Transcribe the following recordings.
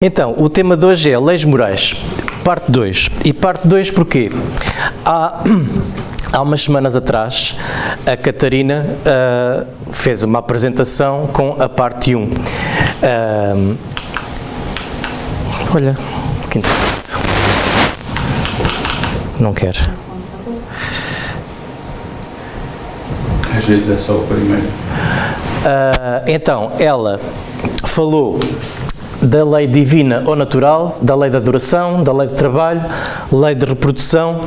Então, o tema de hoje é Leis Morais, parte 2. E parte 2 porquê? Há umas semanas atrás, a Catarina fez uma apresentação com a parte 1. Olha, que não quer. Às vezes é só o primeiro. Então, ela falou da lei divina ou natural, da lei da adoração, da lei do trabalho, lei de reprodução,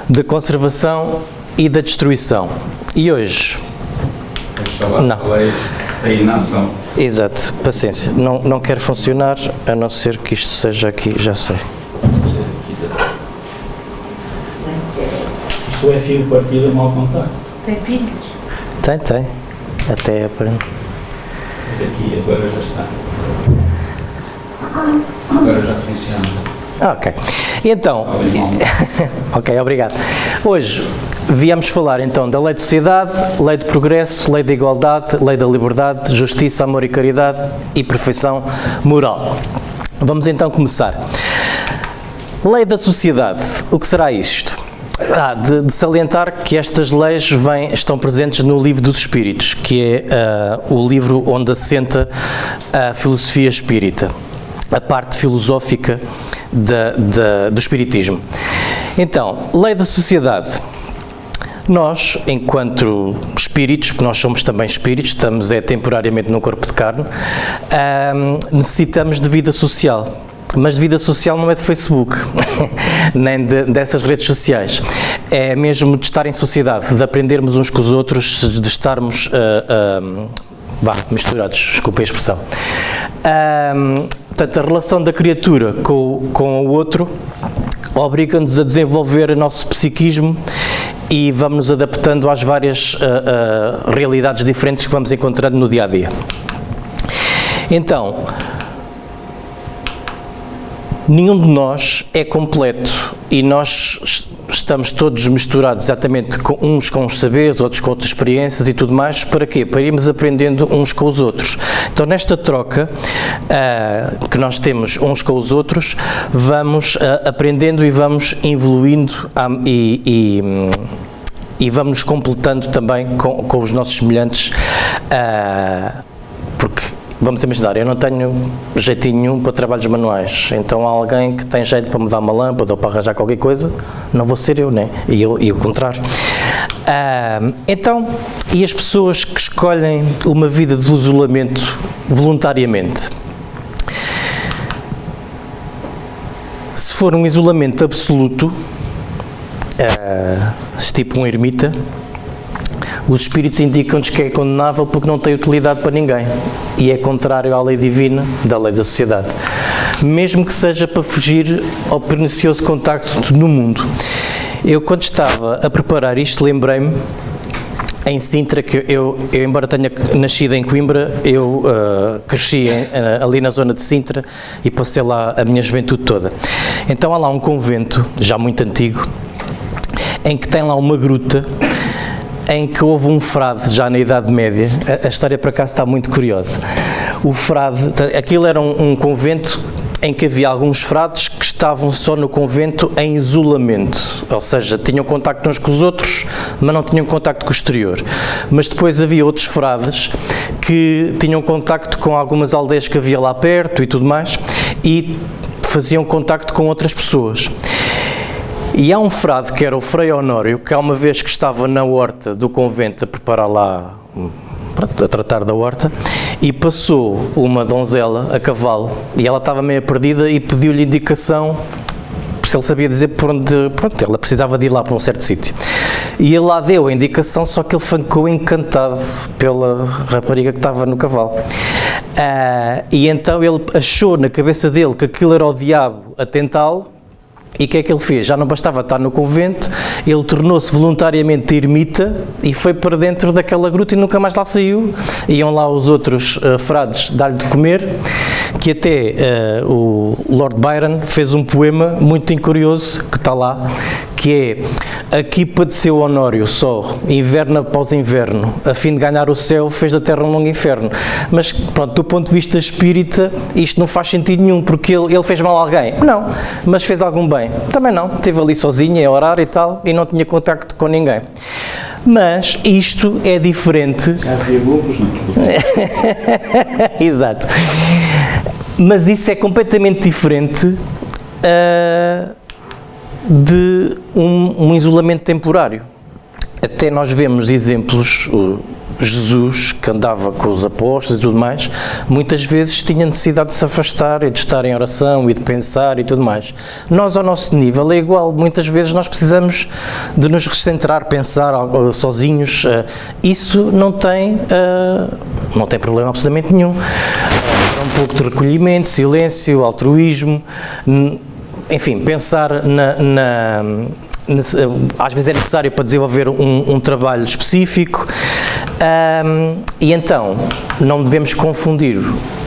da conservação e da destruição. E hoje... Não. A lei da inação. Exato, paciência. Não quer funcionar, a não ser que isto seja aqui, já sei. Isto é fio partido a mau contacto. Tem pilhas? Tem. Até aprende. Aqui, agora já está. Agora já funciona. Ok. Então, ok, obrigado. Hoje viemos falar então da lei de sociedade, lei de progresso, lei da igualdade, lei da liberdade, justiça, amor e caridade e perfeição moral. Vamos então começar. Lei da sociedade. O que será isto? De salientar que estas leis estão presentes no Livro dos Espíritos, que é o livro onde assenta a filosofia espírita, a parte filosófica do espiritismo. Então, lei da sociedade. Nós, enquanto espíritos, porque nós somos também espíritos, estamos temporariamente num corpo de carne, necessitamos de vida social. Mas de vida social não é de Facebook, nem dessas redes sociais. É mesmo de estar em sociedade, de aprendermos uns com os outros, de estarmos misturados, desculpa a expressão. Portanto, a relação da criatura com o outro obriga-nos a desenvolver o nosso psiquismo e vamos nos adaptando às várias realidades diferentes que vamos encontrando no dia-a-dia. Então, nenhum de nós é completo e nós estamos todos misturados exatamente uns com os saberes, outros com outras experiências e tudo mais. Para quê? Para irmos aprendendo uns com os outros. Então, nesta troca que nós temos uns com os outros, vamos aprendendo e vamos evoluindo e vamos nos completando também com os nossos semelhantes, porque vamos imaginar, eu não tenho jeitinho nenhum para trabalhos manuais, então há alguém que tem jeito para mudar uma lâmpada ou para arranjar qualquer coisa, não vou ser eu, né? E o contrário. Então, e as pessoas que escolhem uma vida de isolamento voluntariamente? Se for um isolamento absoluto, tipo um ermita, os espíritos indicam-nos que é condenável porque não tem utilidade para ninguém e é contrário à lei divina da lei da sociedade, mesmo que seja para fugir ao pernicioso contacto no mundo. Eu, quando estava a preparar isto, lembrei-me em Sintra, que eu embora tenha nascido em Coimbra, eu cresci ali na zona de Sintra e passei lá a minha juventude toda. Então há lá um convento, já muito antigo, em que tem lá uma gruta em que houve um frade, já na Idade Média. A história por acaso está muito curiosa. O frade, aquilo era um convento em que havia alguns frades que estavam só no convento em isolamento, ou seja, tinham contacto uns com os outros, mas não tinham contacto com o exterior. Mas depois havia outros frades que tinham contacto com algumas aldeias que havia lá perto e tudo mais, e faziam contacto com outras pessoas. E há um frade que era o Frei Honório, que há uma vez que estava na horta do convento a preparar lá, a tratar da horta, e passou uma donzela a cavalo, e ela estava meio perdida e pediu-lhe indicação, se ele sabia dizer por onde, ela precisava de ir lá para um certo sítio. E ele lá deu a indicação, só que ele ficou encantado pela rapariga que estava no cavalo. E então ele achou na cabeça dele que aquilo era o diabo a tentá-lo. E o que é que ele fez? Já não bastava estar no convento, ele tornou-se voluntariamente ermita e foi para dentro daquela gruta e nunca mais lá saiu. Iam lá os outros frades dar-lhe de comer, que até o Lord Byron fez um poema muito curioso, que está lá, que é: aqui padeceu Honório só, inverno após inverno, a fim de ganhar o céu, fez da terra um longo inferno. Mas, pronto, do ponto de vista espírita, isto não faz sentido nenhum, porque ele fez mal a alguém? Não. Mas fez algum bem? Também não. Esteve ali sozinho a orar e tal, e não tinha contacto com ninguém. Mas isto é diferente. Havia burros, não? Exato. Mas isso é completamente diferente de um isolamento temporário. Até nós vemos exemplos, Jesus, que andava com os apóstolos e tudo mais, muitas vezes tinha necessidade de se afastar e de estar em oração e de pensar e tudo mais. Nós, ao nosso nível, é igual. Muitas vezes nós precisamos de nos recentrar, pensar sozinhos. Isso não tem problema absolutamente nenhum. Um pouco de recolhimento, silêncio, altruísmo, enfim, pensar às vezes é necessário para desenvolver um trabalho específico, e então não devemos confundir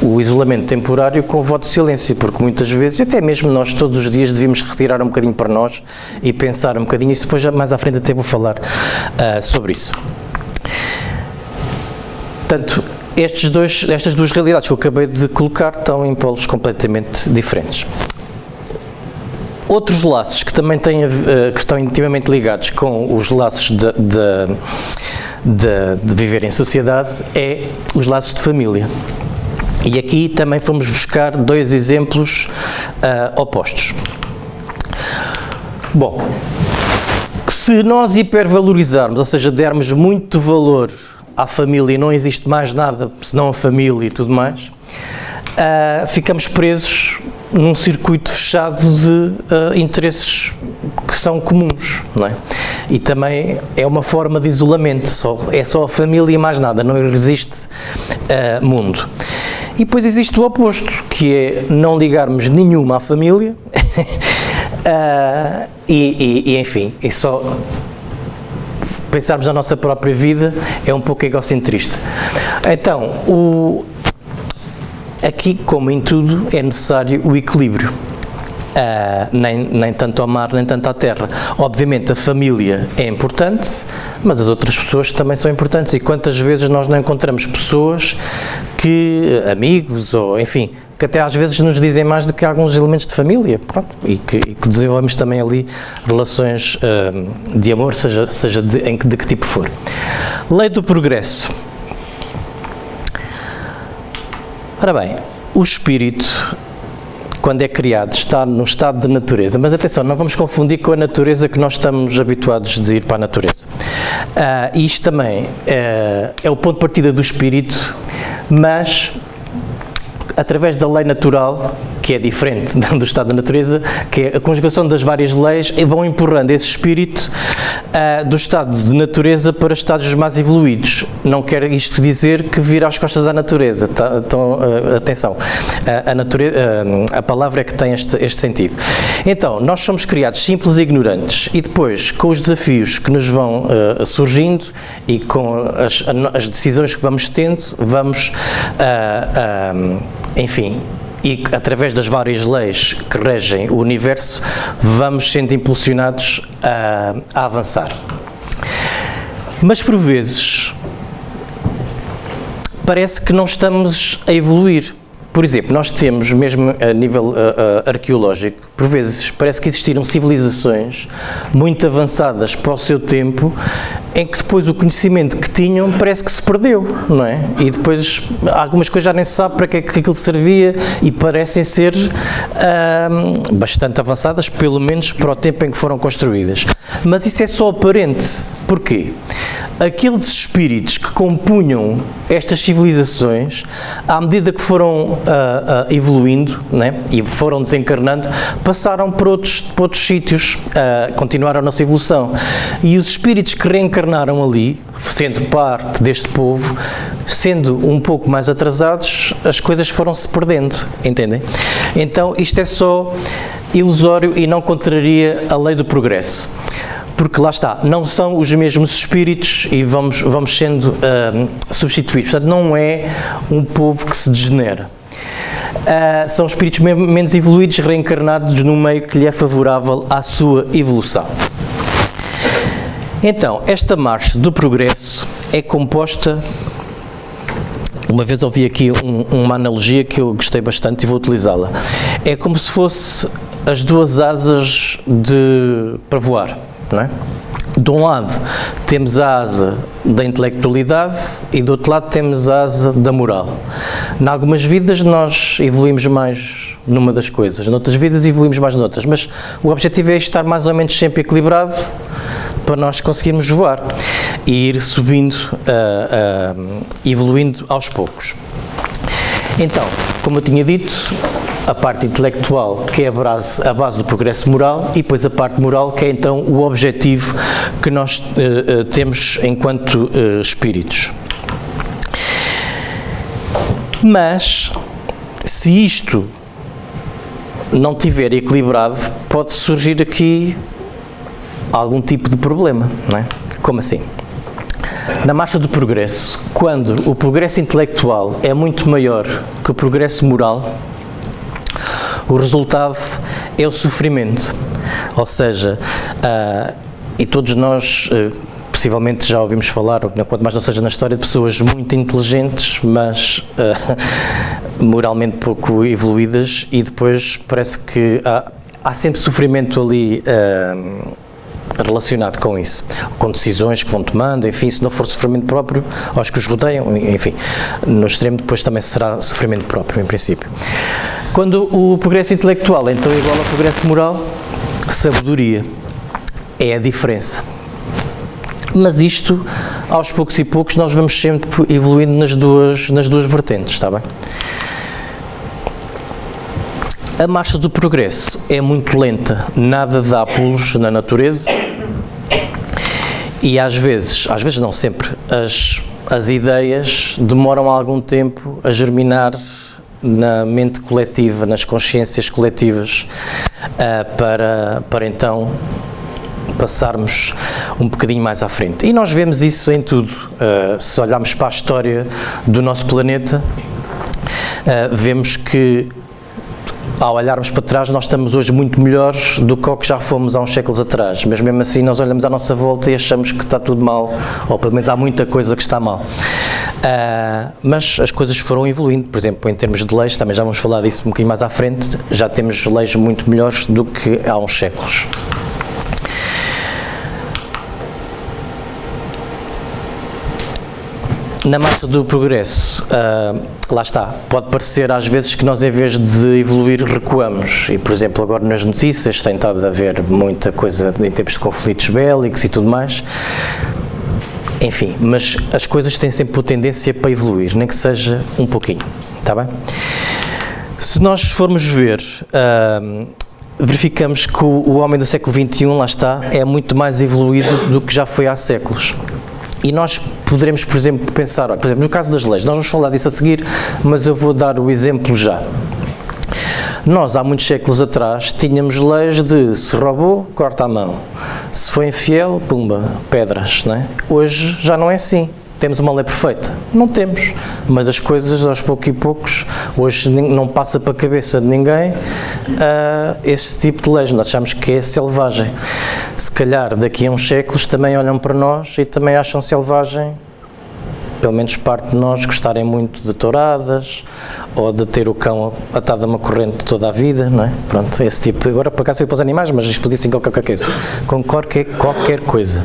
o isolamento temporário com o voto de silêncio, porque muitas vezes, até mesmo nós todos os dias devíamos retirar um bocadinho para nós e pensar um bocadinho, e depois mais à frente até vou falar sobre isso. Portanto, estas duas realidades que eu acabei de colocar estão em polos completamente diferentes. Outros laços que também que estão intimamente ligados com os laços de viver em sociedade é os laços de família. E aqui também fomos buscar dois exemplos opostos. Bom, se nós hipervalorizarmos, ou seja, dermos muito valor à família e não existe mais nada senão a família e tudo mais, ficamos presos num circuito fechado de interesses que são comuns, não é? E também é uma forma de isolamento, é só a família e mais nada, não existe mundo. E depois existe o oposto, que é não ligarmos nenhuma à família enfim, é só pensarmos na nossa própria vida, é um pouco egocentrista. Então, aqui, como em tudo, é necessário o equilíbrio. Nem tanto ao mar, nem tanto à terra. Obviamente a família é importante, mas as outras pessoas também são importantes. E quantas vezes nós não encontramos pessoas amigos, ou enfim, que até às vezes nos dizem mais do que alguns elementos de família, pronto, e que desenvolvemos também ali relações de amor, seja de que tipo for. Lei do progresso. Ora bem, o espírito, quando é criado, está no estado de natureza, mas atenção, não vamos confundir com a natureza que nós estamos habituados de ir para a natureza. Isto também é o ponto de partida do espírito, mas através da lei natural, que é diferente do estado da natureza, que é a conjugação das várias leis, vão empurrando esse espírito do estado de natureza para estados mais evoluídos. Não quer isto dizer que vira as costas à natureza, tá? Então, atenção, a palavra é que tem este sentido. Então, nós somos criados simples e ignorantes, e depois, com os desafios que nos vão surgindo e com as decisões que vamos tendo, vamos, enfim, e através das várias leis que regem o universo, vamos sendo impulsionados a avançar. Mas por vezes parece que não estamos a evoluir. Por exemplo, nós temos, mesmo a nível arqueológico, por vezes parece que existiram civilizações muito avançadas para o seu tempo, em que depois o conhecimento que tinham parece que se perdeu, não é? E depois algumas coisas já nem se sabe para que é que aquilo servia e parecem ser bastante avançadas, pelo menos para o tempo em que foram construídas. Mas isso é só aparente. Porquê? Aqueles espíritos que compunham estas civilizações, à medida que foram evoluindo, né, e foram desencarnando, passaram para outros sítios, continuaram a nossa evolução. E os espíritos que reencarnaram ali, sendo parte deste povo, sendo um pouco mais atrasados, as coisas foram-se perdendo, entendem? Então isto é só ilusório e não contraria a lei do progresso. Porque lá está, não são os mesmos espíritos e vamos sendo substituídos. Portanto, não é um povo que se degenera. São espíritos menos evoluídos, reencarnados num meio que lhe é favorável à sua evolução. Então, esta marcha do progresso é composta. Uma vez ouvi aqui uma analogia que eu gostei bastante e vou utilizá-la. É como se fosse as duas asas para voar, não é? De um lado temos a asa da intelectualidade e do outro lado temos a asa da moral. Em algumas vidas nós evoluímos mais numa das coisas, noutras vidas evoluímos mais noutras, mas o objetivo é estar mais ou menos sempre equilibrado para nós conseguirmos voar e ir subindo, evoluindo aos poucos. Então, como eu tinha dito, a parte intelectual, que é a base do progresso moral, e depois a parte moral, que é então o objetivo que nós temos enquanto espíritos. Mas, se isto não estiver equilibrado, pode surgir aqui algum tipo de problema, não é? Como assim? Na marcha do progresso, quando o progresso intelectual é muito maior que o progresso moral, o resultado é o sofrimento. Ou seja, e todos nós possivelmente já ouvimos falar, quanto mais não seja na história, de pessoas muito inteligentes, mas moralmente pouco evoluídas, e depois parece que há sempre sofrimento ali relacionado com isso, com decisões que vão tomando, enfim, se não for sofrimento próprio aos que os rodeiam, enfim, no extremo depois também será sofrimento próprio, em princípio. Quando o progresso intelectual então é igual ao progresso moral, sabedoria é a diferença. Mas isto, aos poucos e poucos, nós vamos sempre evoluindo nas duas vertentes, está bem? A marcha do progresso é muito lenta, nada dá pulos na natureza e às vezes não sempre, as ideias demoram algum tempo a germinar na mente coletiva, nas consciências coletivas, para então passarmos um bocadinho mais à frente. E nós vemos isso em tudo. Se olharmos para a história do nosso planeta, vemos que ao olharmos para trás, nós estamos hoje muito melhores do que o que já fomos há uns séculos atrás, mas mesmo assim nós olhamos à nossa volta e achamos que está tudo mal, ou pelo menos há muita coisa que está mal. Mas as coisas foram evoluindo, por exemplo, em termos de leis, também já vamos falar disso um bocadinho mais à frente, já temos leis muito melhores do que há uns séculos. Na marcha do progresso, lá está, pode parecer às vezes que nós em vez de evoluir recuamos e, por exemplo, agora nas notícias tem estado a haver muita coisa em termos de conflitos bélicos e tudo mais, enfim, mas as coisas têm sempre a tendência para evoluir, nem que seja um pouquinho, está bem? Se nós formos ver, verificamos que o homem do século XXI, lá está, é muito mais evoluído do que já foi há séculos. E nós poderemos, por exemplo, pensar, por exemplo, no caso das leis, nós vamos falar disso a seguir, mas eu vou dar o exemplo já. Nós, há muitos séculos atrás, tínhamos leis de se roubou, corta a mão, se foi infiel, pumba, pedras, não é? Hoje já não é assim. Temos uma lei perfeita? Não temos, mas as coisas aos poucos e poucos, hoje não passa para a cabeça de ninguém esse tipo de leis, nós achamos que é selvagem. Se calhar daqui a uns séculos também olham para nós e também acham selvagem, pelo menos parte de nós, gostarem muito de touradas ou de ter o cão atado a uma corrente toda a vida, não é? Pronto, esse tipo, agora por acaso foi para os animais, mas isto podia ser qualquer coisa, com qualquer coisa.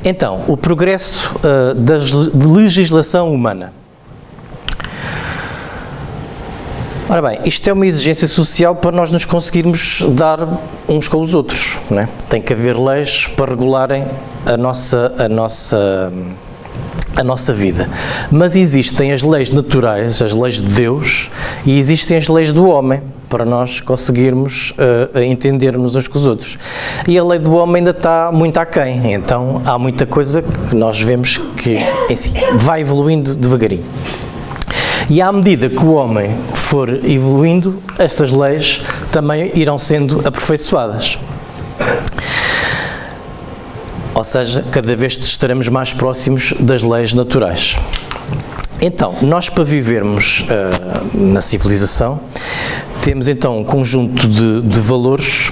Então, o progresso da legislação humana. Ora bem, isto é uma exigência social para nós nos conseguirmos dar uns com os outros, não é? Tem que haver leis para regularem a nossa vida. Mas existem as leis naturais, as leis de Deus, e existem as leis do homem, para nós conseguirmos entendermos uns com os outros. E a lei do homem ainda está muito aquém, então há muita coisa que nós vemos que, em si, vai evoluindo devagarinho. E à medida que o homem for evoluindo, estas leis também irão sendo aperfeiçoadas. Ou seja, cada vez estaremos mais próximos das leis naturais. Então, nós para vivermos na civilização, temos então um conjunto de valores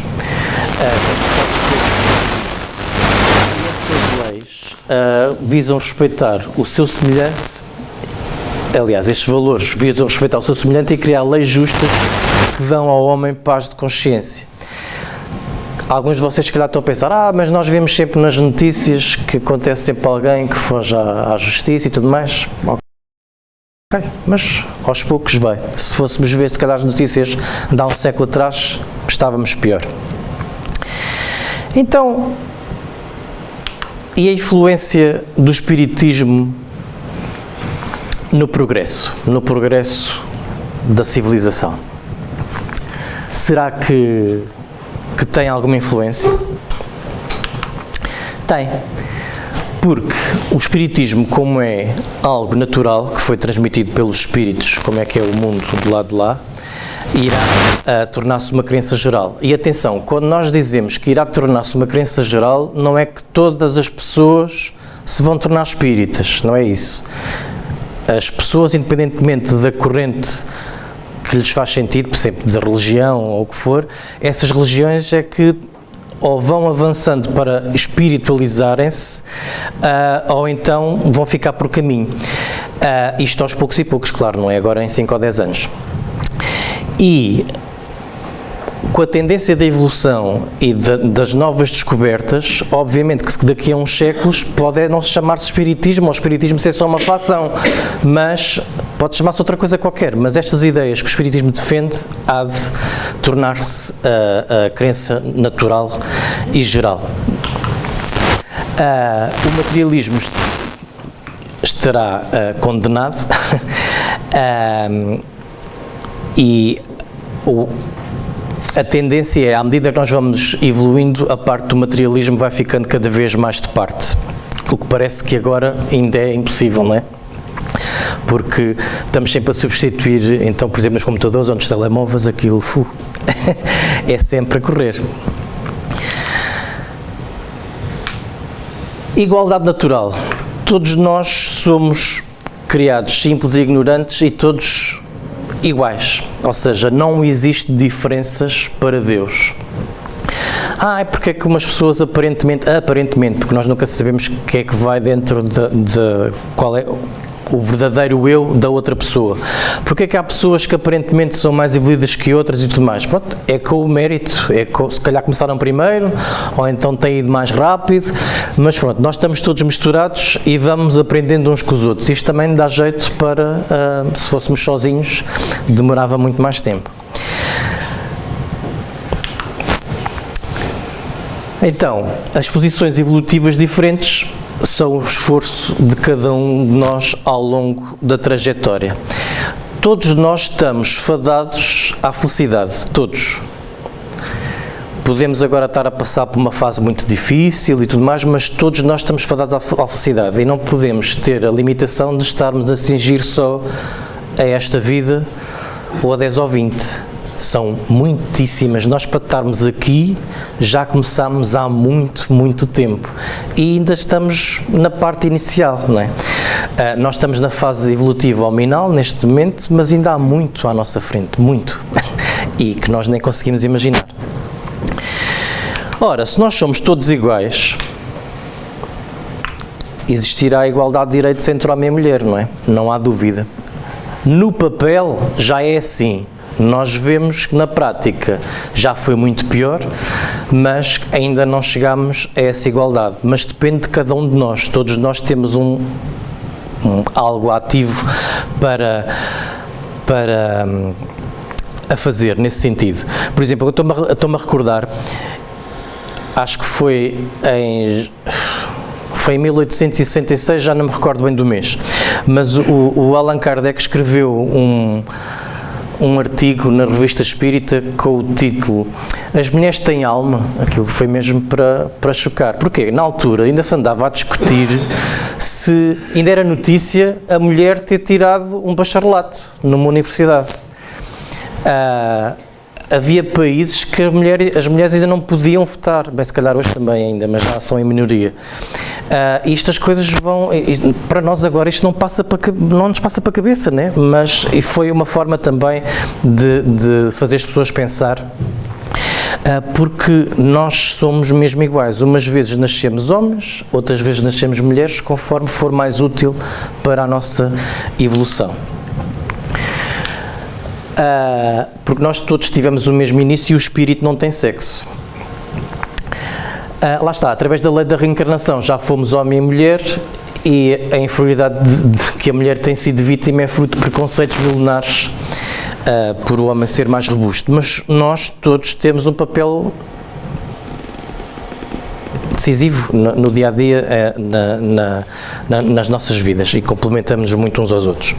visam respeitar o seu semelhante. Aliás, estes valores visam respeitar o seu semelhante e criar leis justas que dão ao homem paz de consciência. Alguns de vocês, se calhar, estão a pensar, mas nós vemos sempre nas notícias que acontece sempre alguém que foge à justiça e tudo mais. Ok, mas aos poucos vai. Se fôssemos ver, se calhar, as notícias de há um século atrás, estávamos pior. Então, e a influência do espiritismo no progresso da civilização? Será que tem alguma influência? Tem, porque o espiritismo, como é algo natural, que foi transmitido pelos espíritos, como é que é o mundo do lado de lá, irá tornar-se uma crença geral. E atenção, quando nós dizemos que irá tornar-se uma crença geral, não é que todas as pessoas se vão tornar espíritas, não é isso. As pessoas, independentemente da corrente que lhes faz sentido, por exemplo, da religião ou o que for, essas religiões é que ou vão avançando para espiritualizarem-se, ou então vão ficar por caminho. Isto aos poucos e poucos, claro, não é agora em 5 ou 10 anos. E com a tendência da evolução e das novas descobertas, obviamente que daqui a uns séculos pode não se chamar-se espiritismo, ou o espiritismo ser só uma facção, mas pode chamar-se outra coisa qualquer. Mas estas ideias que o espiritismo defende há de tornar-se a crença natural e geral. O materialismo estará condenado e a tendência é, à medida que nós vamos evoluindo, a parte do materialismo vai ficando cada vez mais de parte. O que parece que agora ainda é impossível, não é? Porque estamos sempre a substituir, então, por exemplo, nos computadores ou nos telemóveis, aquilo é sempre a correr. Igualdade natural. Todos nós somos criados simples e ignorantes e todos iguais, ou seja, não existe diferenças para Deus. É porque é que umas pessoas aparentemente, porque nós nunca sabemos o que é que vai dentro de qual é o verdadeiro eu da outra pessoa. Porque é que há pessoas que aparentemente são mais evoluídas que outras e tudo mais? Pronto, é com o mérito, se calhar começaram primeiro, ou então têm ido mais rápido, mas pronto, nós estamos todos misturados e vamos aprendendo uns com os outros. Isto também dá jeito para, se fôssemos sozinhos, demorava muito mais tempo. Então, as posições evolutivas diferentes são o esforço de cada um de nós ao longo da trajetória. Todos nós estamos fadados à felicidade, todos. Podemos agora estar a passar por uma fase muito difícil e tudo mais, mas todos nós estamos fadados à felicidade e não podemos ter a limitação de estarmos a atingir só a esta vida ou a 10 ou 20. São muitíssimas. Nós, para estarmos aqui, já começámos há muito tempo e ainda estamos na parte inicial, não é? Nós estamos na fase evolutiva hominal neste momento, mas ainda há muito à nossa frente, muito, e que nós nem conseguimos imaginar. Ora, se nós somos todos iguais, existirá a igualdade de direitos entre homem e mulher, não é? Não há dúvida. No papel já é assim. Nós vemos que na prática já foi muito pior, mas ainda não chegámos a essa igualdade. Mas depende de cada um de nós. Todos nós temos algo ativo para a fazer nesse sentido. Por exemplo, eu estou-me a recordar, acho que foi em 1866, já não me recordo bem do mês, mas o Allan Kardec escreveu um artigo na Revista Espírita com o título As Mulheres Têm Alma. Aquilo foi mesmo para chocar. Porquê? Na altura ainda se andava a discutir se ainda era notícia a mulher ter tirado um bacharelato numa universidade. Havia países que as mulheres ainda não podiam votar, bem, se calhar hoje também ainda, mas já são em minoria. E estas coisas para nós agora, isto não nos passa para a cabeça, né? Mas e foi uma forma também de fazer as pessoas pensar. Porque nós somos mesmo iguais. Umas vezes nascemos homens, outras vezes nascemos mulheres, conforme for mais útil para a nossa evolução. Porque nós todos tivemos o mesmo início e o espírito não tem sexo. Lá está, através da lei da reencarnação já fomos homem e mulher, e a inferioridade de que a mulher tem sido vítima é fruto de preconceitos milenares por o homem ser mais robusto. Mas nós todos temos um papel decisivo no dia-a-dia, nas nossas vidas, e complementamos-nos muito uns aos outros.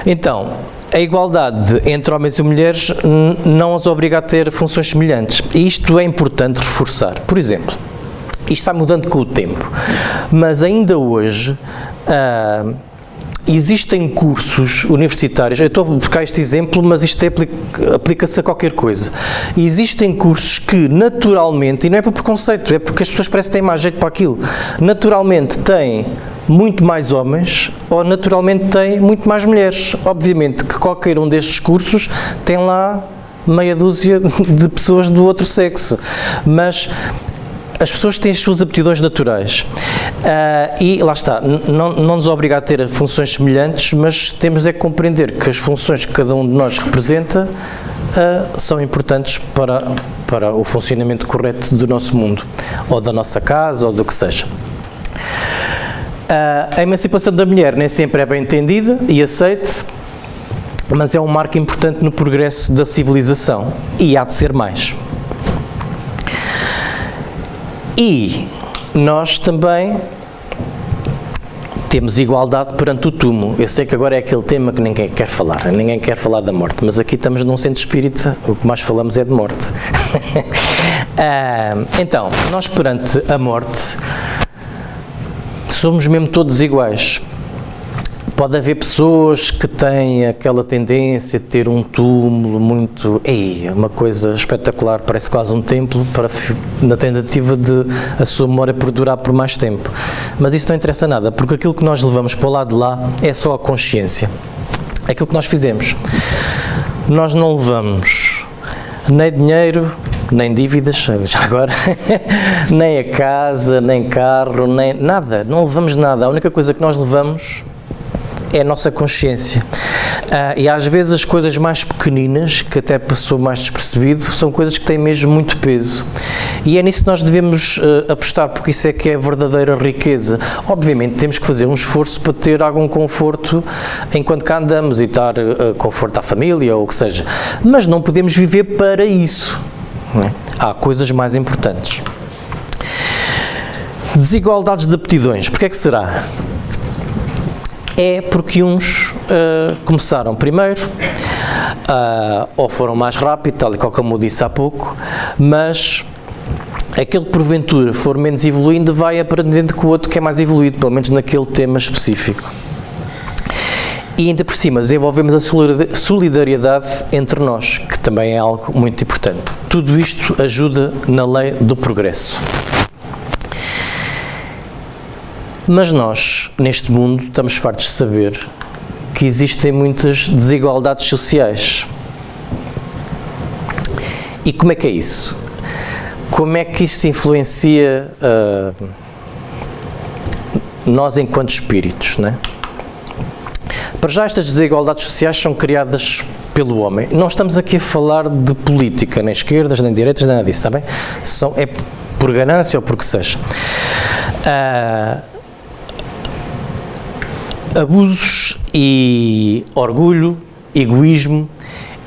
Então, a igualdade entre homens e mulheres não os obriga a ter funções semelhantes. E isto é importante reforçar. Por exemplo, isto vai mudando com o tempo, mas ainda hoje existem cursos universitários, eu estou a buscar este exemplo, mas isto aplica-se a qualquer coisa. Existem cursos que naturalmente, e não é por preconceito, é porque as pessoas parecem que têm mais jeito para aquilo, naturalmente têm muito mais homens ou naturalmente têm muito mais mulheres. Obviamente que qualquer um destes cursos tem lá meia dúzia de pessoas do outro sexo, mas as pessoas têm as suas aptidões naturais e lá está, não nos obriga a ter funções semelhantes, mas temos é que compreender que as funções que cada um de nós representa são importantes para o funcionamento correto do nosso mundo, ou da nossa casa, ou do que seja. A emancipação da mulher nem sempre é bem entendida e aceite, mas é um marco importante no progresso da civilização, e há de ser mais. E nós também temos igualdade perante o túmulo. Eu sei que agora é aquele tema que ninguém quer falar da morte, mas aqui estamos num centro espírita, o que mais falamos é de morte. Então, nós perante a morte somos mesmo todos iguais. Pode haver pessoas que têm aquela tendência de ter um túmulo muito... uma coisa espetacular, parece quase um templo, na tentativa de a sua memória perdurar por mais tempo. Mas isso não interessa nada, porque aquilo que nós levamos para o lado de lá é só a consciência. É aquilo que nós fizemos. Nós não levamos nem dinheiro, nem dívidas, já agora, nem a casa, nem carro, nem nada. Não levamos nada. A única coisa que nós levamos é a nossa consciência. E às vezes as coisas mais pequeninas, que até passou mais despercebido, são coisas que têm mesmo muito peso. E é nisso que nós devemos apostar, porque isso é que é a verdadeira riqueza. Obviamente temos que fazer um esforço para ter algum conforto enquanto cá andamos e dar conforto à família ou o que seja. Mas não podemos viver para isso. Não é? Há coisas mais importantes. Desigualdades de aptidões. Porquê é que será? É porque uns começaram primeiro, ou foram mais rápido, tal e qual como eu disse há pouco, mas aquele que porventura for menos evoluindo vai aprendendo com o outro que é mais evoluído, pelo menos naquele tema específico. E ainda por cima desenvolvemos a solidariedade entre nós, que também é algo muito importante. Tudo isto ajuda na lei do progresso. Mas nós, neste mundo, estamos fartos de saber que existem muitas desigualdades sociais. E como é que é isso? Como é que isso influencia nós enquanto espíritos, não é? Para já, estas desigualdades sociais são criadas pelo homem. Não estamos aqui a falar de política, nem esquerdas, nem direitas, nem nada disso, está bem? É por ganância ou por que seja. Abusos e orgulho, egoísmo,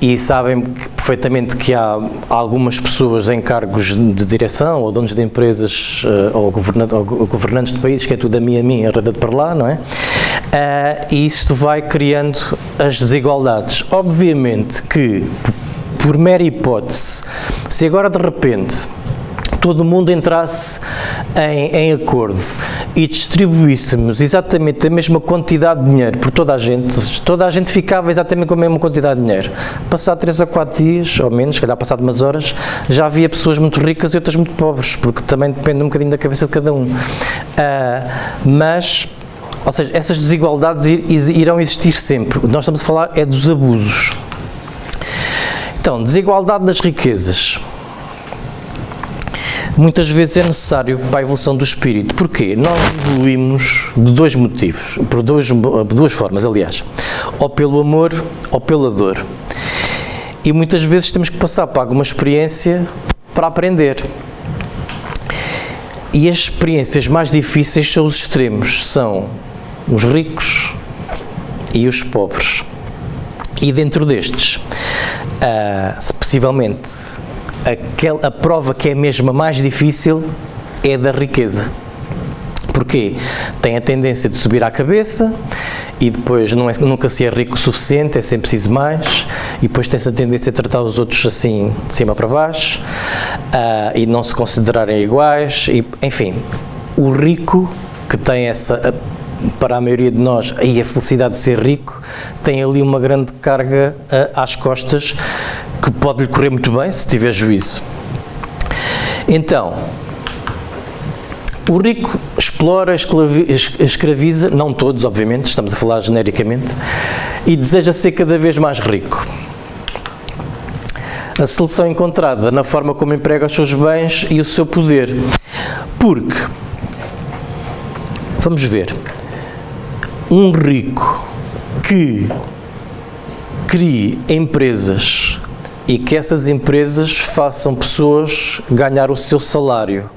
e sabem perfeitamente que há algumas pessoas em cargos de direção, ou donos de empresas, ou governantes de países, que é tudo a mim, arredado para lá, não é? E isto vai criando as desigualdades. Obviamente que, por mera hipótese, se agora de repente todo mundo entrasse em acordo e distribuíssemos exatamente a mesma quantidade de dinheiro por toda a gente ficava exatamente com a mesma quantidade de dinheiro. Passado 3 a 4 dias, ou menos, se calhar passado umas horas, já havia pessoas muito ricas e outras muito pobres, porque também depende um bocadinho da cabeça de cada um. Ou seja, essas desigualdades irão existir sempre. O que nós estamos a falar é dos abusos. Então, desigualdade das riquezas. muitas vezes é necessário para a evolução do espírito. Porquê? Nós evoluímos de dois motivos, por duas formas, aliás, ou pelo amor ou pela dor. E muitas vezes temos que passar por alguma experiência para aprender. E as experiências mais difíceis são os extremos, são os ricos e os pobres. E dentro destes, possivelmente, a prova que é mesmo a mais difícil é da riqueza. Porquê? Tem a tendência de subir à cabeça e depois nunca se é rico o suficiente, é sempre preciso mais, e depois tem essa tendência a tratar os outros assim, de cima para baixo, e não se considerarem iguais, e, enfim, o rico que tem essa, para a maioria de nós, aí a felicidade de ser rico, tem ali uma grande carga às costas, que pode lhe correr muito bem se tiver juízo. Então, o rico explora, escraviza, não todos, obviamente, estamos a falar genericamente, e deseja ser cada vez mais rico. A solução encontrada na forma como emprega os seus bens e o seu poder. Porque, vamos ver, um rico que crie empresas e que essas empresas façam pessoas ganhar o seu salário,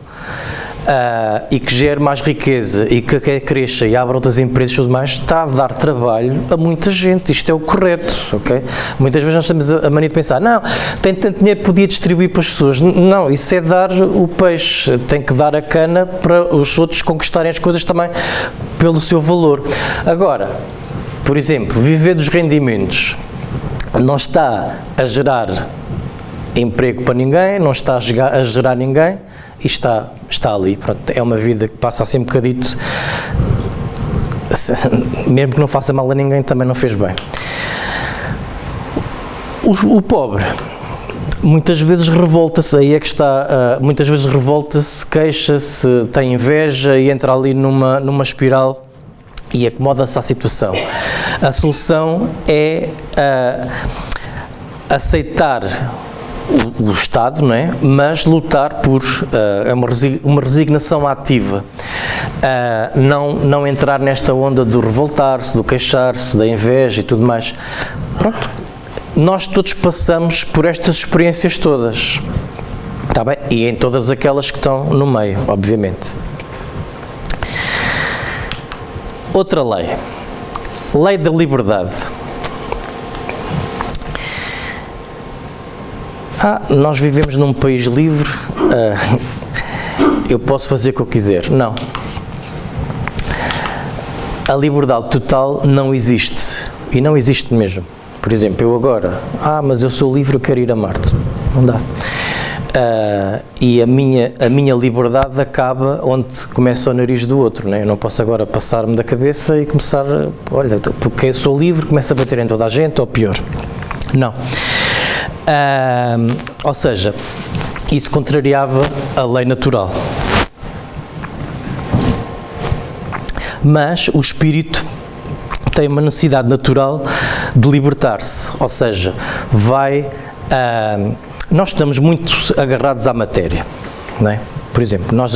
e que gere mais riqueza e que cresça e abra outras empresas e tudo mais, está a dar trabalho a muita gente. Isto é o correto, ok? Muitas vezes nós temos a mania de pensar, não, tem tanto dinheiro, podia distribuir para as pessoas. Não, isso é dar o peixe, tem que dar a cana para os outros conquistarem as coisas também pelo seu valor. Agora, por exemplo, viver dos rendimentos não está a gerar emprego para ninguém, não está a gerar ninguém, e está ali, pronto, é uma vida que passa assim um bocadito, mesmo que não faça mal a ninguém, também não fez bem. O pobre, muitas vezes revolta-se, aí é que está, muitas vezes revolta-se, queixa-se, tem inveja e entra ali numa espiral e acomoda-se à situação. A solução é aceitar o Estado, não é? Mas lutar por uma resignação ativa, não entrar nesta onda do revoltar-se, do queixar-se, da inveja e tudo mais. Pronto, nós todos passamos por estas experiências todas, está bem? E em todas aquelas que estão no meio, obviamente. Outra lei, lei da liberdade. Nós vivemos num país livre, eu posso fazer o que eu quiser. Não. A liberdade total não existe, e não existe mesmo. Por exemplo, eu agora, mas eu sou livre, eu quero ir a Marte. Não dá. E a minha liberdade acaba onde começa o nariz do outro, né? Eu não posso agora passar-me da cabeça e começar, olha, porque eu sou livre, começo a bater em toda a gente, ou pior. Não. Ou seja, isso contrariava a lei natural. Mas o espírito tem uma necessidade natural de libertar-se, ou seja, nós estamos muito agarrados à matéria, não é? Por exemplo, nós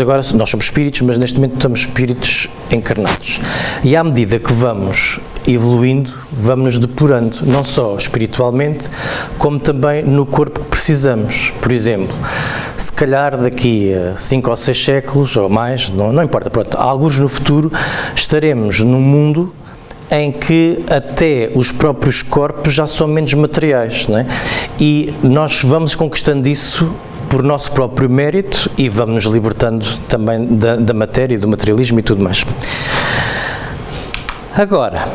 somos espíritos, mas neste momento estamos espíritos encarnados. E à medida que vamos evoluindo, vamos nos depurando, não só espiritualmente, como também no corpo que precisamos. Por exemplo, se calhar daqui a 5 ou 6 séculos, ou mais, não importa, pronto, alguns no futuro, estaremos num mundo em que até os próprios corpos já são menos materiais, não é? E nós vamos conquistando isso por nosso próprio mérito e vamos nos libertando também da matéria, do materialismo e tudo mais. Agora,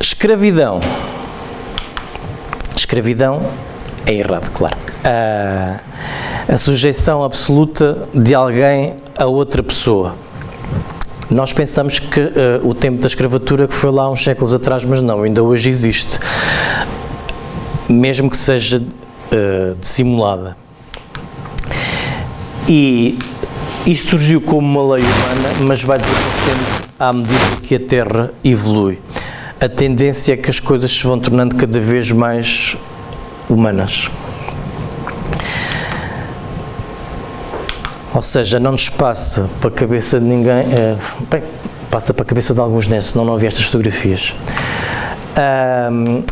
escravidão. Escravidão é errado, claro. A sujeição absoluta de alguém a outra pessoa. Nós pensamos que o tempo da escravatura que foi lá uns séculos atrás, mas não, ainda hoje existe. Mesmo que seja dissimulada. E isto surgiu como uma lei humana, mas vai desaparecendo à medida que a Terra evolui. A tendência é que as coisas se vão tornando cada vez mais humanas. Ou seja, não nos passa para a cabeça de ninguém, bem, passa para a cabeça de alguns nesses, senão não havia estas fotografias.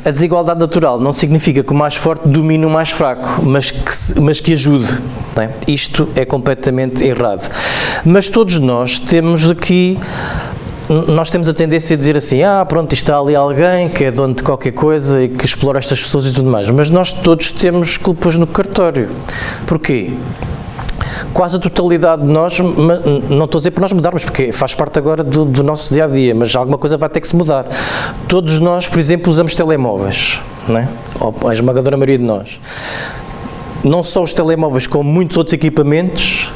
A desigualdade natural não significa que o mais forte domine o mais fraco, mas que ajude. Não é? Isto é completamente errado. Mas todos nós temos aqui, nós temos a tendência a dizer assim, pronto, está ali alguém que é dono de qualquer coisa e que explora estas pessoas e tudo mais, mas nós todos temos culpas no cartório. Porquê? Quase a totalidade de nós, não estou a dizer para nós mudarmos, porque faz parte agora do nosso dia-a-dia, mas alguma coisa vai ter que se mudar. Todos nós, por exemplo, usamos telemóveis, não é? Ou a esmagadora maioria de nós. Não só os telemóveis, como muitos outros equipamentos,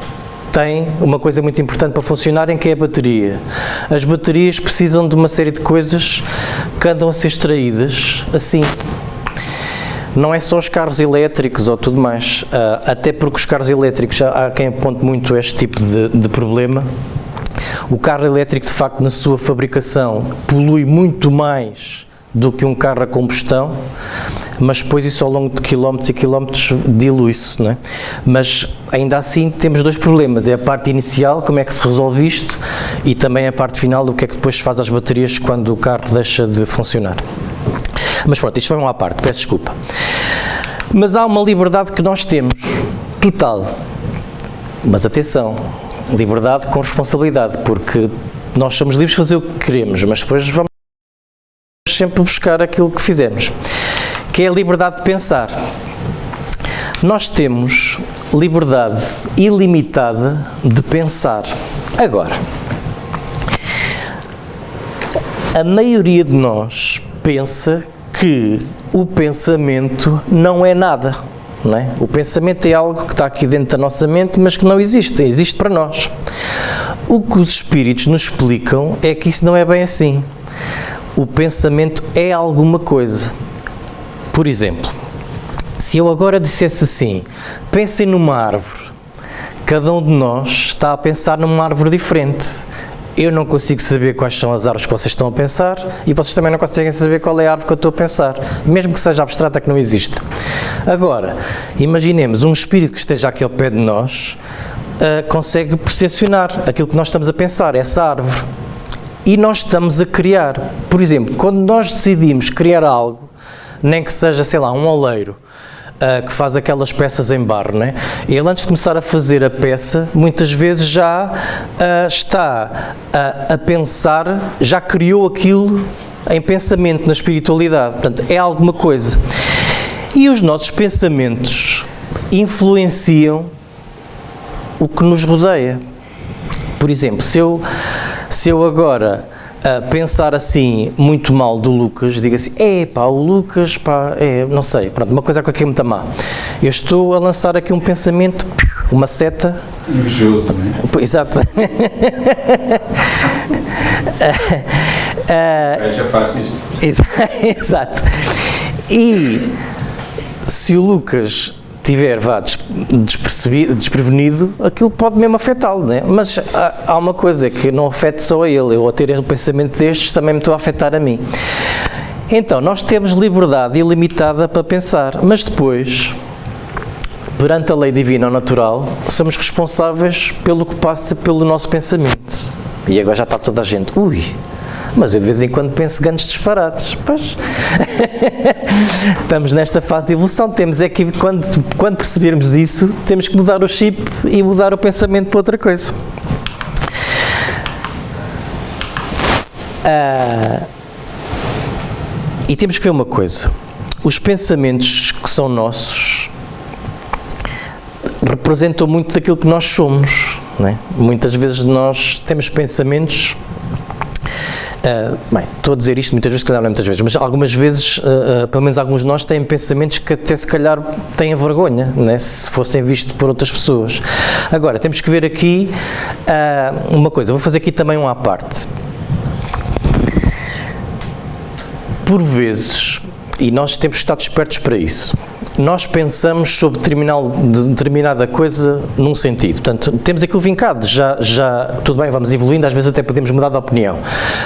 têm uma coisa muito importante para funcionarem, que é a bateria. As baterias precisam de uma série de coisas que andam a ser extraídas assim. Não é só os carros elétricos ou tudo mais, até porque os carros elétricos, há quem aponte muito este tipo de problema. O carro elétrico, de facto, na sua fabricação, polui muito mais do que um carro a combustão, mas depois isso ao longo de quilómetros e quilómetros dilui-se, não é? Mas ainda assim temos dois problemas, é a parte inicial, como é que se resolve isto, e também a parte final, o que é que depois se faz às baterias quando o carro deixa de funcionar. Mas pronto, isto foi uma à parte, peço desculpa. Mas há uma liberdade que nós temos, total. Mas atenção, liberdade com responsabilidade, porque nós somos livres de fazer o que queremos, mas depois vamos sempre buscar aquilo que fizemos, que é a liberdade de pensar. Nós temos liberdade ilimitada de pensar. Agora, a maioria de nós pensa que o pensamento não é nada, não é? O pensamento é algo que está aqui dentro da nossa mente, mas que não existe, existe para nós. O que os espíritos nos explicam é que isso não é bem assim. O pensamento é alguma coisa. Por exemplo, se eu agora dissesse assim, pensem numa árvore, cada um de nós está a pensar numa árvore diferente. Eu não consigo saber quais são as árvores que vocês estão a pensar e vocês também não conseguem saber qual é a árvore que eu estou a pensar, mesmo que seja abstrata, que não existe. Agora, imaginemos um espírito que esteja aqui ao pé de nós, consegue percepcionar aquilo que nós estamos a pensar, essa árvore. E nós estamos a criar. Por exemplo, quando nós decidimos criar algo, nem que seja, sei lá, um oleiro, que faz aquelas peças em barro, não é? Ele, antes de começar a fazer a peça, muitas vezes já está a pensar, já criou aquilo em pensamento, na espiritualidade. Portanto, é alguma coisa. E os nossos pensamentos influenciam o que nos rodeia. Por exemplo, se eu agora pensar assim muito mal do Lucas, digo assim, o Lucas, não sei, pronto, uma coisa que é muito má. Eu estou a lançar aqui um pensamento, uma seta. Invejoso, não é? Exato. Já faz isto. Exato. E se o Lucas tiver desprevenido, aquilo pode mesmo afetá-lo, não é? Mas há uma coisa que não afeta só a ele, eu a ter um pensamento destes também me estou a afetar a mim. Então, nós temos liberdade ilimitada para pensar, mas depois, perante a lei divina ou natural, somos responsáveis pelo que passa pelo nosso pensamento. E agora já está toda a gente, mas eu de vez em quando penso grandes disparates. Pois. Estamos nesta fase de evolução. Temos é que, quando percebermos isso, temos que mudar o chip e mudar o pensamento para outra coisa. E temos que ver uma coisa. Os pensamentos que são nossos representam muito daquilo que nós somos, não é? Muitas vezes nós temos pensamentos... estou a dizer isto muitas vezes, não muitas vezes, mas algumas vezes, pelo menos alguns de nós têm pensamentos que até se calhar têm vergonha, né, se fossem vistos por outras pessoas. Agora, temos que ver aqui uma coisa, vou fazer aqui também uma à parte. Por vezes, e nós temos que estar despertos para isso, nós pensamos sobre determinada coisa num sentido, portanto, temos aquilo vincado, já tudo bem, vamos evoluindo, às vezes até podemos mudar de opinião,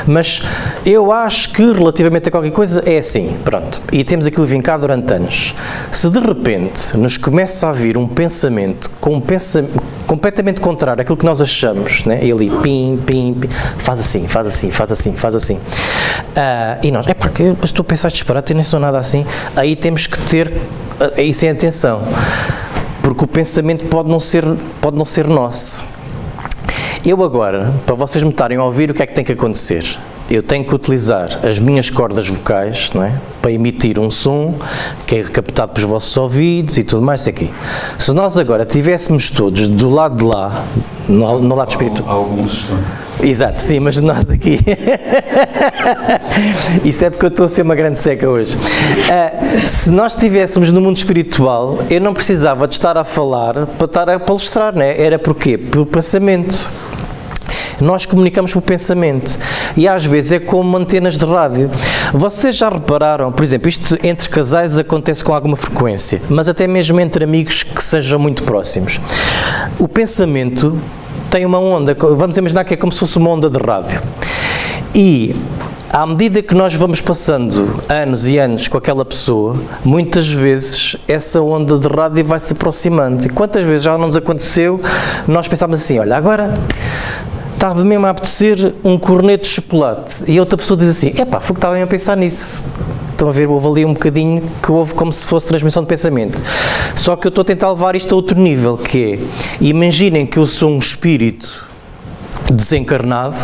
mas eu acho que relativamente a qualquer coisa é assim, pronto, e temos aquilo vincado durante anos. Se de repente nos começa a vir um pensamento completamente contrário àquilo que nós achamos, né? E ali, pim, faz assim. E nós, estou a pensar disparate, eu nem sou nada assim. Aí temos que ter, isso é atenção, porque o pensamento pode não ser nosso. Eu agora, para vocês me estarem a ouvir, o que é que tem que acontecer? Eu tenho que utilizar as minhas cordas vocais, não é? Para emitir um som que é captado pelos vossos ouvidos e tudo mais, isso aqui. Se nós agora estivéssemos todos do lado de lá, no lado espiritual... Alguns estão. Exato, sim, mas nós aqui... Isso é porque eu estou a ser uma grande seca hoje. Se nós estivéssemos no mundo espiritual, eu não precisava de estar a falar para estar a palestrar, não é? Era porquê? Pelo pensamento. Nós comunicamos por pensamento e às vezes é como antenas de rádio. Vocês já repararam, por exemplo, isto entre casais acontece com alguma frequência, mas até mesmo entre amigos que sejam muito próximos. O pensamento tem uma onda, vamos imaginar que é como se fosse uma onda de rádio. E à medida que nós vamos passando anos e anos com aquela pessoa, muitas vezes essa onda de rádio vai se aproximando. E quantas vezes já não nos aconteceu, nós pensávamos assim, olha, agora... estava mesmo a apetecer um corneto de chocolate e outra pessoa diz assim, estava mesmo a pensar nisso. Estão a ver, houve ali um bocadinho que houve como se fosse transmissão de pensamento. Só que eu estou a tentar levar isto a outro nível, que é, imaginem que eu sou um espírito desencarnado,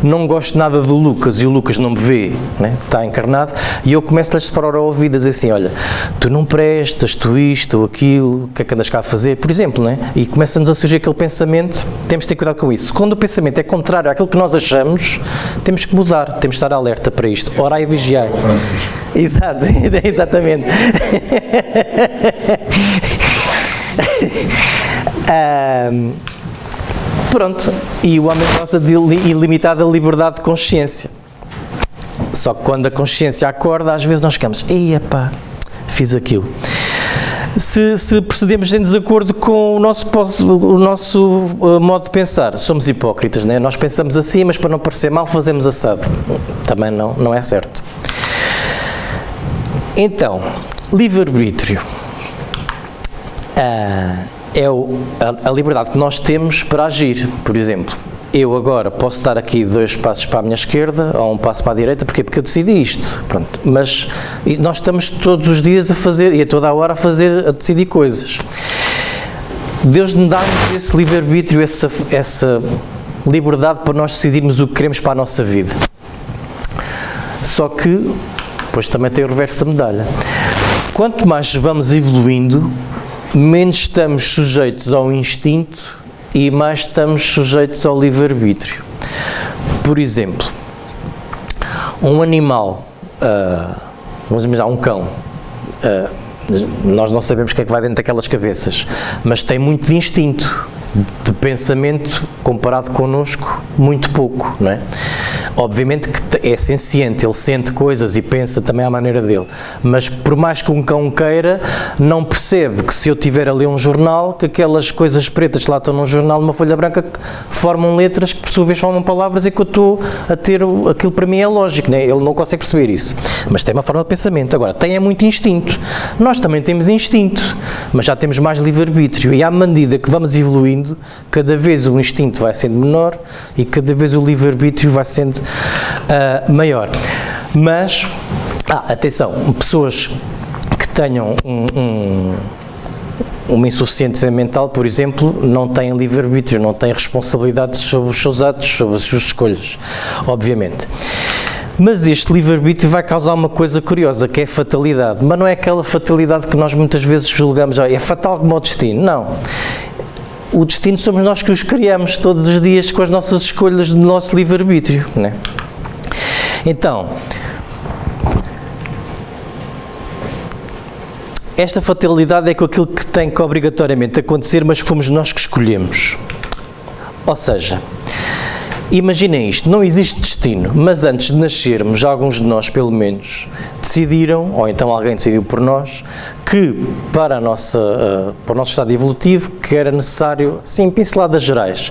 não gosto nada do Lucas e o Lucas não me vê, né? Está encarnado, e eu começo-lhe a separar ao ouvido a dizer assim, olha, tu não prestas, tu isto ou aquilo, o que é que andas cá a fazer, por exemplo, né? E começa-nos a surgir aquele pensamento, temos de ter cuidado com isso. Quando o pensamento é contrário àquilo que nós achamos, temos que mudar, temos de estar alerta para isto, orai e vigiai. Exato, exatamente. Pronto, e o homem gosta de ilimitada liberdade de consciência. Só que quando a consciência acorda, às vezes nós ficamos, fiz aquilo. Se procedemos em desacordo com o nosso modo de pensar, somos hipócritas, né? Nós pensamos assim, mas para não parecer mal fazemos assado. Também não é certo. Então, livre-arbítrio. É a liberdade que nós temos para agir. Por exemplo, eu agora posso dar aqui 2 passos para a minha esquerda ou 1 passo para a direita, porque eu decidi isto. Pronto. Mas nós estamos todos os dias a fazer, e a toda a hora a decidir coisas. Deus nos dá esse livre-arbítrio, essa liberdade para nós decidirmos o que queremos para a nossa vida. Só que, depois também tem o reverso da medalha. Quanto mais vamos evoluindo, menos estamos sujeitos ao instinto e mais estamos sujeitos ao livre-arbítrio. Por exemplo, um animal, vamos imaginar um cão, nós não sabemos o que é que vai dentro daquelas cabeças, mas tem muito de instinto, de pensamento, comparado connosco, muito pouco, não é? Obviamente que é senciente, ele sente coisas e pensa também à maneira dele, mas por mais que um cão queira, não percebe que se eu tiver ali um jornal, que aquelas coisas pretas que lá estão num jornal, numa folha branca, formam letras que por sua vez formam palavras e que eu estou a ter, aquilo para mim é lógico, né? Ele não consegue perceber isso, mas tem uma forma de pensamento. Agora, tem muito instinto, nós também temos instinto, mas já temos mais livre-arbítrio e à medida que vamos evoluindo, cada vez o instinto vai sendo menor e cada vez o livre-arbítrio vai sendo maior. Mas, atenção, pessoas que tenham uma insuficiência mental, por exemplo, não têm livre-arbítrio, não têm responsabilidade sobre os seus atos, sobre as suas escolhas, obviamente. Mas este livre-arbítrio vai causar uma coisa curiosa, que é a fatalidade. Mas não é aquela fatalidade que nós muitas vezes julgamos, é fatal como o destino. Não. O destino somos nós que os criamos todos os dias com as nossas escolhas do nosso livre-arbítrio, né? Então, esta fatalidade é com aquilo que tem que obrigatoriamente acontecer, mas que fomos nós que escolhemos. Ou seja, Imaginem isto, não existe destino, mas antes de nascermos, alguns de nós, pelo menos, decidiram, ou então alguém decidiu por nós, que para o nosso estado evolutivo, que era necessário, assim, pinceladas gerais,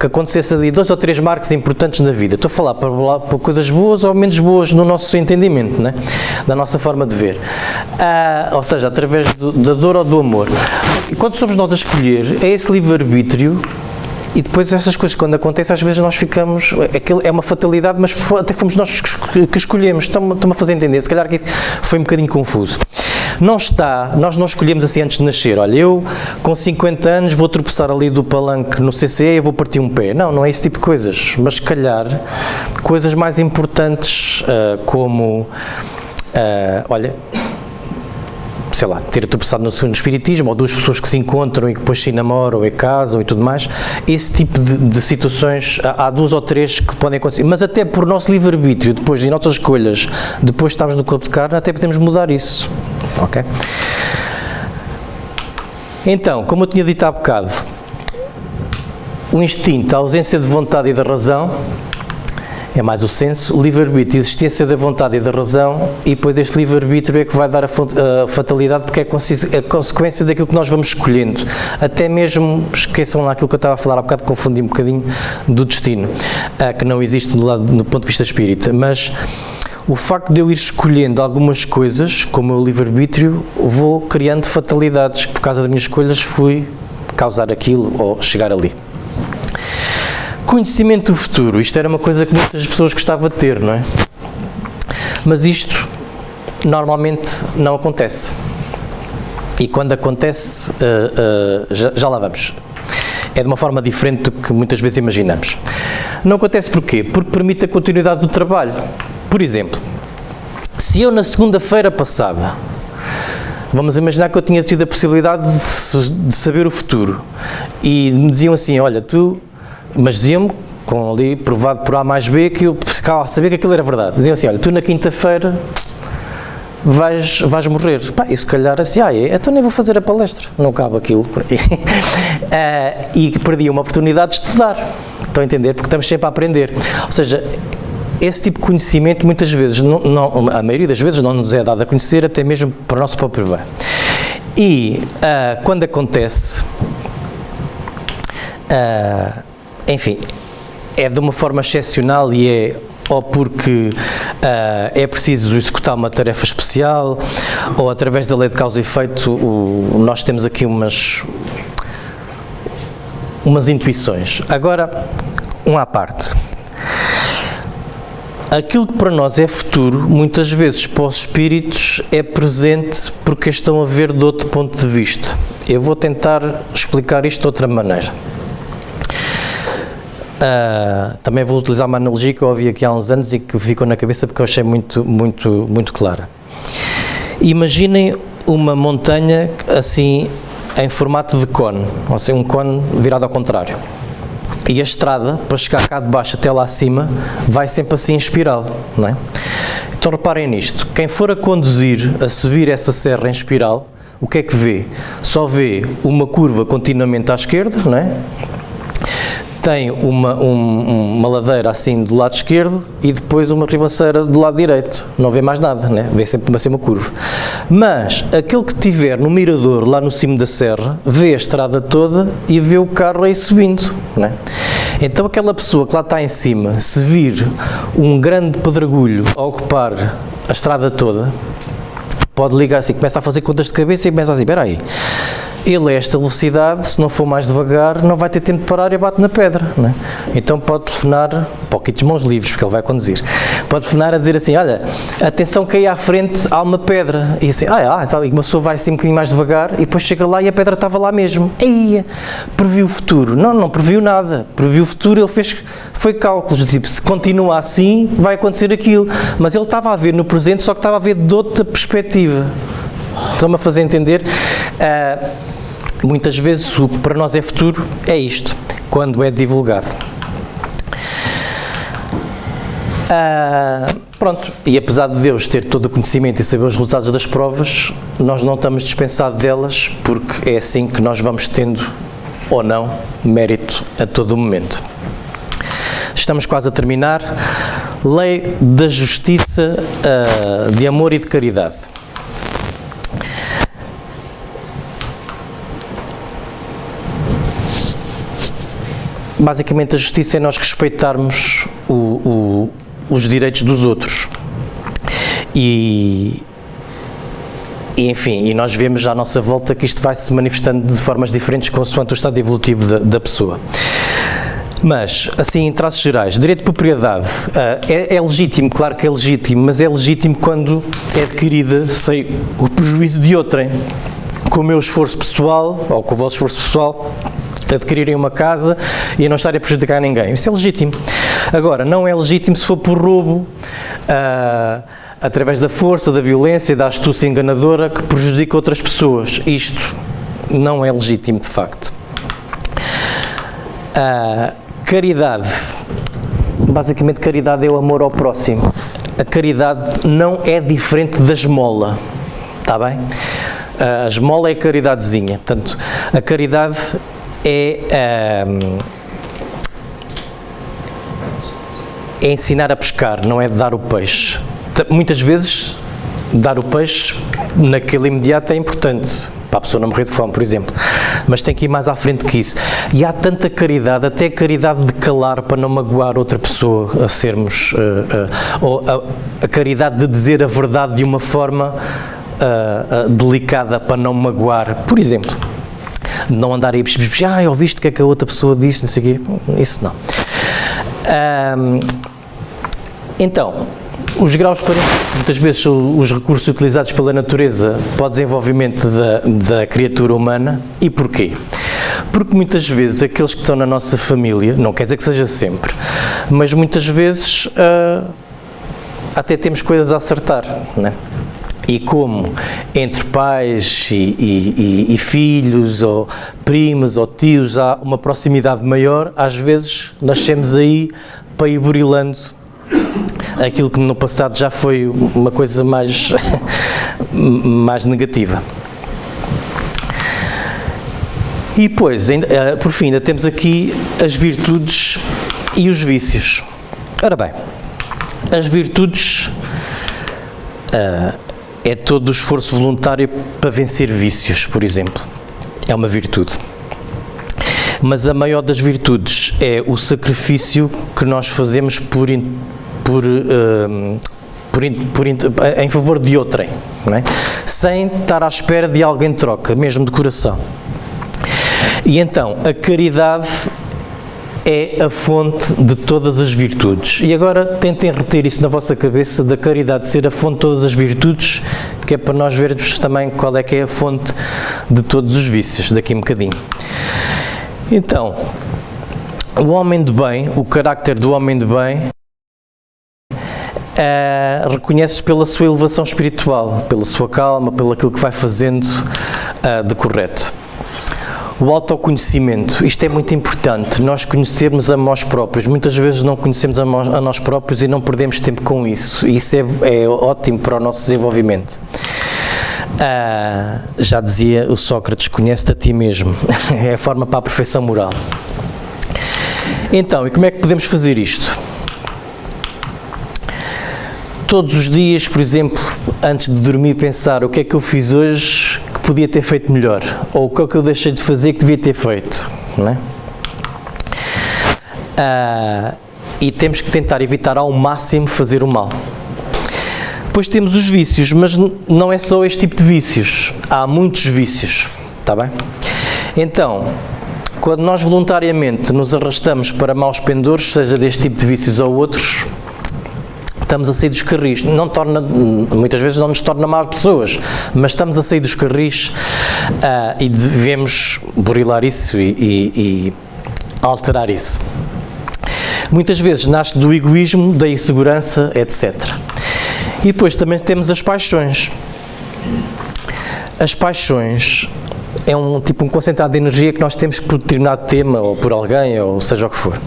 que acontecesse ali 2 ou 3 marcos importantes na vida. Estou a falar para coisas boas ou menos boas no nosso entendimento, né? Da nossa forma de ver. Ou seja, através da dor ou do amor. E quando somos nós a escolher, é esse livre-arbítrio. E depois essas coisas, quando acontecem, às vezes nós ficamos, é uma fatalidade, mas até fomos nós que escolhemos. Estão-me a fazer entender, se calhar aqui foi um bocadinho confuso. Nós não escolhemos assim antes de nascer. Olha, eu com 50 anos vou tropeçar ali do palanque no CCE e vou partir um pé. Não é esse tipo de coisas, mas se calhar coisas mais importantes como, olha, sei lá, ter tropeçado no espiritismo, ou 2 pessoas que se encontram e que depois se namoram e casam e tudo mais, esse tipo de situações, há 2 ou 3 que podem acontecer, mas até por nosso livre-arbítrio, depois de nossas escolhas, depois de estarmos no corpo de carne, até podemos mudar isso, ok? Então, como eu tinha dito há bocado, o instinto, a ausência de vontade e da razão, é mais o senso, o livre-arbítrio, a existência da vontade e da razão, e depois este livre-arbítrio é que vai dar a fatalidade, porque é a consequência daquilo que nós vamos escolhendo. Até mesmo, esqueçam lá aquilo que eu estava a falar há bocado, confundi um bocadinho do destino, que não existe no ponto de vista espírita, mas o facto de eu ir escolhendo algumas coisas, como o livre-arbítrio, vou criando fatalidades, que por causa das minhas escolhas fui causar aquilo ou chegar ali. Conhecimento do futuro, isto era uma coisa que muitas pessoas gostavam de ter, não é? Mas isto normalmente não acontece. E quando acontece, já lá vamos. É de uma forma diferente do que muitas vezes imaginamos. Não acontece porquê? Porque permite a continuidade do trabalho. Por exemplo, se eu na segunda-feira passada, vamos imaginar que eu tinha tido a possibilidade de saber o futuro, e me diziam assim, olha, mas diziam-me, com ali provado por A mais B, que eu sabia que aquilo era verdade. Diziam assim, olha, tu na quinta-feira vais morrer. Pá, e se calhar assim, então nem vou fazer a palestra, não cabe aquilo por aí. E perdi uma oportunidade de estudar, estão a entender? Porque estamos sempre a aprender. Ou seja, esse tipo de conhecimento muitas vezes, a maioria das vezes não nos é dado a conhecer, até mesmo para o nosso próprio bem. E quando acontece, enfim, é de uma forma excepcional e é ou porque é preciso executar uma tarefa especial, ou através da lei de causa e efeito, nós temos aqui umas intuições. Agora, à parte. Aquilo que para nós é futuro, muitas vezes para os espíritos é presente porque estão a ver de outro ponto de vista. Eu vou tentar explicar isto de outra maneira. Também vou utilizar uma analogia que eu ouvi aqui há uns anos e que ficou na cabeça porque eu achei muito clara. Imaginem uma montanha assim em formato de cone, ou seja, um cone virado ao contrário. E a estrada, para chegar cá de baixo até lá acima, vai sempre assim em espiral, não é? Então reparem nisto, quem for a conduzir, a subir essa serra em espiral, o que é que vê? Só vê uma curva continuamente à esquerda, não é? Tem uma ladeira assim do lado esquerdo e depois uma ribanceira do lado direito. Não vê mais nada, né? Vê sempre uma curva. Mas aquele que estiver no mirador, lá no cimo da serra, vê a estrada toda e vê o carro aí subindo, né? Então aquela pessoa que lá está em cima, se vir um grande pedregulho a ocupar a estrada toda, pode ligar assim, começa a fazer contas de cabeça e começa assim, espera aí. Ele a esta velocidade, se não for mais devagar, não vai ter tempo de parar e bate na pedra, não é? Então pode telefonar, para o kit de mãos livres, porque ele vai conduzir, pode telefonar a dizer assim, olha, atenção que aí à frente há uma pedra, e assim, tal, e uma pessoa vai assim um bocadinho mais devagar, e depois chega lá e a pedra estava lá mesmo. Ei, previu o futuro. Não previu nada, previu o futuro, ele foi cálculos, tipo, se continua assim, vai acontecer aquilo, mas ele estava a ver no presente, só que estava a ver de outra perspectiva. Estão-me a fazer entender? Muitas vezes o que para nós é futuro é isto, quando é divulgado. Pronto, e apesar de Deus ter todo o conhecimento e saber os resultados das provas, nós não estamos dispensados delas, porque é assim que nós vamos tendo, ou não, mérito a todo o momento. estamos quase a terminar. Lei da justiça, de amor e de caridade. Basicamente, a justiça é nós respeitarmos os direitos dos outros. E enfim, e nós vemos à nossa volta que isto vai se manifestando de formas diferentes consoante o estado evolutivo da pessoa. Mas, assim, em traços gerais, direito de propriedade é legítimo, claro que é legítimo, mas é legítimo quando é adquirida sem o prejuízo de outrem. Com o meu esforço pessoal, ou com o vosso esforço pessoal, adquirirem uma casa e não estarem a prejudicar ninguém. Isso é legítimo. Agora, não é legítimo se for por roubo, através da força, da violência, da astúcia enganadora que prejudica outras pessoas. Isto não é legítimo, de facto. Caridade. Basicamente, caridade é o amor ao próximo. A caridade não é diferente da esmola. Está bem? A esmola é a caridadezinha. Portanto, a caridade é ensinar a pescar, não é dar o peixe. Muitas vezes, dar o peixe naquele imediato é importante, para a pessoa não morrer de fome, por exemplo, mas tem que ir mais à frente que isso. E há tanta caridade, até a caridade de calar para não magoar outra pessoa, a sermos, ou a caridade de dizer a verdade de uma forma delicada para não magoar, por exemplo, não andar aí a ouviste o que é que a outra pessoa disse, não sei o quê, isso não. Então, os graus parentescos, muitas vezes, são os recursos utilizados pela natureza para o desenvolvimento da criatura humana. E porquê? Porque muitas vezes aqueles que estão na nossa família, não quer dizer que seja sempre, mas muitas vezes até temos coisas a acertar, não é? E como entre pais e filhos, ou primos, ou tios, há uma proximidade maior, às vezes nascemos aí para ir burilando aquilo que no passado já foi uma coisa mais, mais negativa. E depois, por fim, ainda temos aqui as virtudes e os vícios. Ora bem, as virtudes é todo o esforço voluntário para vencer vícios, por exemplo. É uma virtude. Mas a maior das virtudes é o sacrifício que nós fazemos em favor de outrem, não é? Sem estar à espera de alguém troca, mesmo de coração. E então, a caridade é a fonte de todas as virtudes. E agora tentem reter isso na vossa cabeça, da caridade ser a fonte de todas as virtudes, que é para nós vermos também qual é que é a fonte de todos os vícios, daqui a um bocadinho. Então, o homem de bem, o carácter do homem de bem, reconhece-se pela sua elevação espiritual, pela sua calma, pelo aquilo que vai fazendo de correto. O autoconhecimento, isto é muito importante, nós conhecermos a nós próprios. Muitas vezes não conhecemos a nós próprios e não perdemos tempo com isso. Isso é ótimo para o nosso desenvolvimento. Já dizia o Sócrates, conhece-te a ti mesmo. É a forma para a perfeição moral. Então, e como é que podemos fazer isto? Todos os dias, por exemplo, antes de dormir, pensar o que é que eu fiz hoje que podia ter feito melhor, ou o que é que eu deixei de fazer que devia ter feito, não é? E temos que tentar evitar ao máximo fazer o mal. Depois temos os vícios, mas não é só este tipo de vícios, há muitos vícios, está bem? Então, quando nós voluntariamente nos arrastamos para maus pendores, seja deste tipo de vícios ou outros, estamos a sair dos carris. Muitas vezes não nos torna más pessoas, mas estamos a sair dos carris e devemos burilar isso e alterar isso. Muitas vezes nasce do egoísmo, da insegurança, etc. E depois também temos as paixões. As paixões é um concentrado de energia que nós temos por determinado tema, ou por alguém, ou seja o que for.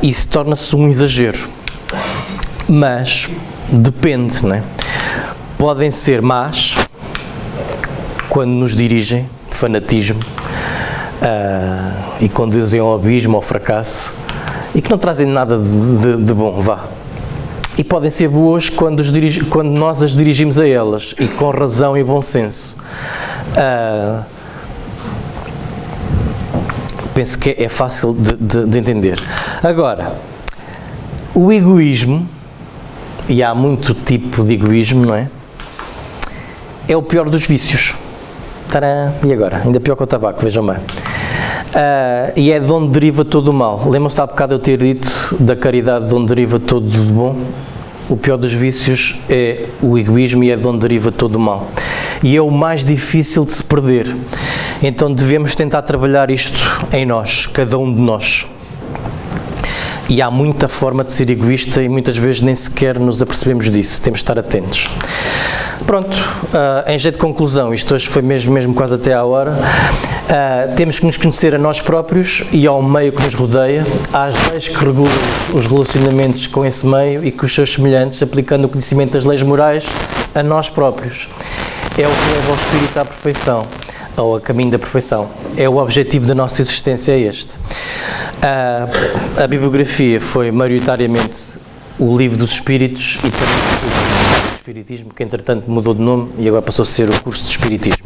Isso torna-se um exagero. Mas depende, não é? Podem ser más quando nos dirigem, fanatismo, e conduzem ao abismo, ao fracasso, e que não trazem nada de bom, vá. E podem ser boas quando nós as dirigimos a elas, e com razão e bom senso. Penso que é fácil de entender. Agora, o egoísmo, e há muito tipo de egoísmo, não é? É o pior dos vícios. Tadã! E agora? Ainda pior que o tabaco, vejam bem. E é de onde deriva todo o mal. Lembram-se há bocado eu ter dito da caridade de onde deriva todo o bom? O pior dos vícios é o egoísmo e é de onde deriva todo o mal. E é o mais difícil de se perder. Então devemos tentar trabalhar isto em nós, cada um de nós. E há muita forma de ser egoísta e muitas vezes nem sequer nos apercebemos disso. Temos de estar atentos. Pronto, em jeito de conclusão, isto hoje foi mesmo quase até à hora. Temos que nos conhecer a nós próprios e ao meio que nos rodeia, às leis que regulam os relacionamentos com esse meio e com os seus semelhantes, aplicando o conhecimento das leis morais a nós próprios. É o que leva o espírito à perfeição, ou a caminho da perfeição. É o objetivo da nossa existência, é este. A bibliografia foi maioritariamente o Livro dos Espíritos e também o Espiritismo, que entretanto mudou de nome e agora passou a ser o curso de Espiritismo.